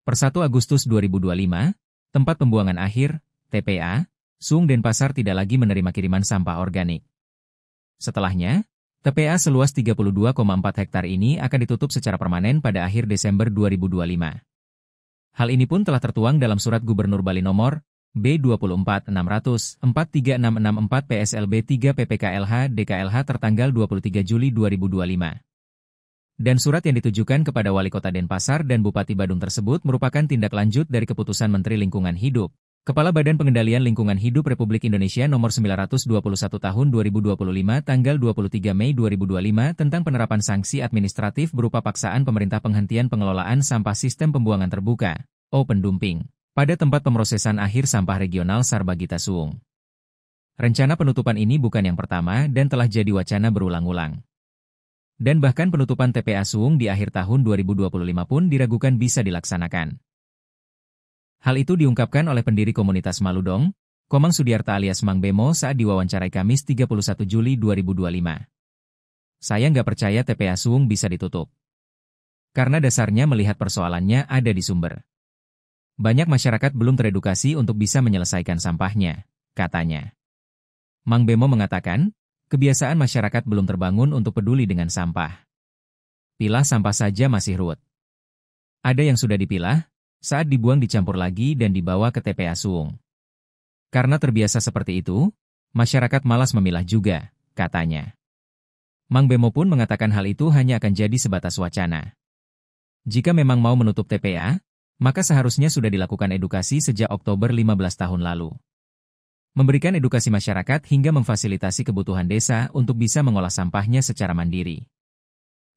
Per 1 Agustus 2025, tempat pembuangan akhir, TPA, Suung Denpasar tidak lagi menerima kiriman sampah organik. Setelahnya, TPA seluas 32,4 hektar ini akan ditutup secara permanen pada akhir Desember 2025. Hal ini pun telah tertuang dalam Surat Gubernur Bali Nomor B24.600.43664 PSLB 3 PPKLH DKLH tertanggal 23 Juli 2025. Dan surat yang ditujukan kepada Wali Kota Denpasar dan Bupati Badung tersebut merupakan tindak lanjut dari Keputusan Menteri Lingkungan Hidup, Kepala Badan Pengendalian Lingkungan Hidup Republik Indonesia Nomor 921 Tahun 2025 tanggal 23 Mei 2025 tentang penerapan sanksi administratif berupa paksaan pemerintah penghentian pengelolaan sampah sistem pembuangan terbuka, open dumping, pada tempat pemrosesan akhir sampah regional Sarbagita Suung. Rencana penutupan ini bukan yang pertama dan telah jadi wacana berulang-ulang. Dan bahkan penutupan TPA Suung di akhir tahun 2025 pun diragukan bisa dilaksanakan. Hal itu diungkapkan oleh pendiri komunitas Maludong, Komang Sudiarta alias Mang Bemo saat diwawancarai Kamis 31 Juli 2025. Saya nggak percaya TPA Suung bisa ditutup. Karena dasarnya melihat persoalannya ada di sumber. Banyak masyarakat belum teredukasi untuk bisa menyelesaikan sampahnya, katanya. Mang Bemo mengatakan, kebiasaan masyarakat belum terbangun untuk peduli dengan sampah. Pilah sampah saja masih ruwet. Ada yang sudah dipilah, saat dibuang dicampur lagi dan dibawa ke TPA Suung. Karena terbiasa seperti itu, masyarakat malas memilah juga, katanya. Mang Bemo pun mengatakan hal itu hanya akan jadi sebatas wacana. Jika memang mau menutup TPA, maka seharusnya sudah dilakukan edukasi sejak Oktober 15 tahun lalu. Memberikan edukasi masyarakat hingga memfasilitasi kebutuhan desa untuk bisa mengolah sampahnya secara mandiri.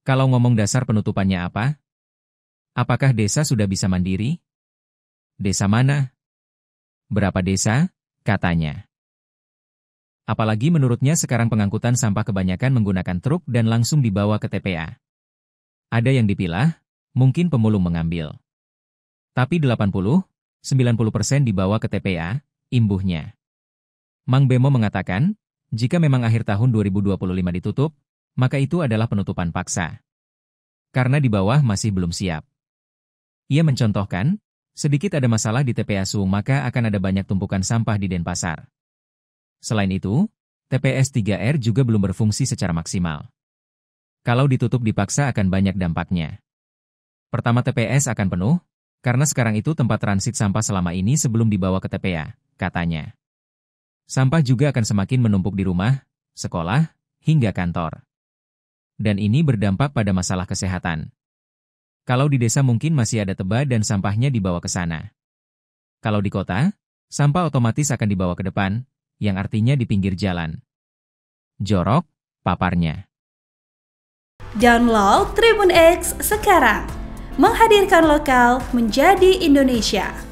Kalau ngomong dasar penutupannya apa? Apakah desa sudah bisa mandiri? Desa mana? Berapa desa? Katanya. Apalagi menurutnya sekarang pengangkutan sampah kebanyakan menggunakan truk dan langsung dibawa ke TPA. Ada yang dipilah, mungkin pemulung mengambil. Tapi 80–90% dibawa ke TPA, imbuhnya. Mang Bemo mengatakan, jika memang akhir tahun 2025 ditutup, maka itu adalah penutupan paksa. Karena di bawah masih belum siap. Ia mencontohkan, sedikit ada masalah di TPA Suung maka akan ada banyak tumpukan sampah di Denpasar. Selain itu, TPS 3R juga belum berfungsi secara maksimal. Kalau ditutup dipaksa akan banyak dampaknya. Pertama TPS akan penuh, karena sekarang itu tempat transit sampah selama ini sebelum dibawa ke TPA, katanya. Sampah juga akan semakin menumpuk di rumah, sekolah, hingga kantor. Dan ini berdampak pada masalah kesehatan. Kalau di desa mungkin masih ada teba dan sampahnya dibawa ke sana. Kalau di kota, sampah otomatis akan dibawa ke depan, yang artinya di pinggir jalan. Jorok, paparnya. Download Tribun X sekarang. Menghadirkan lokal menjadi Indonesia.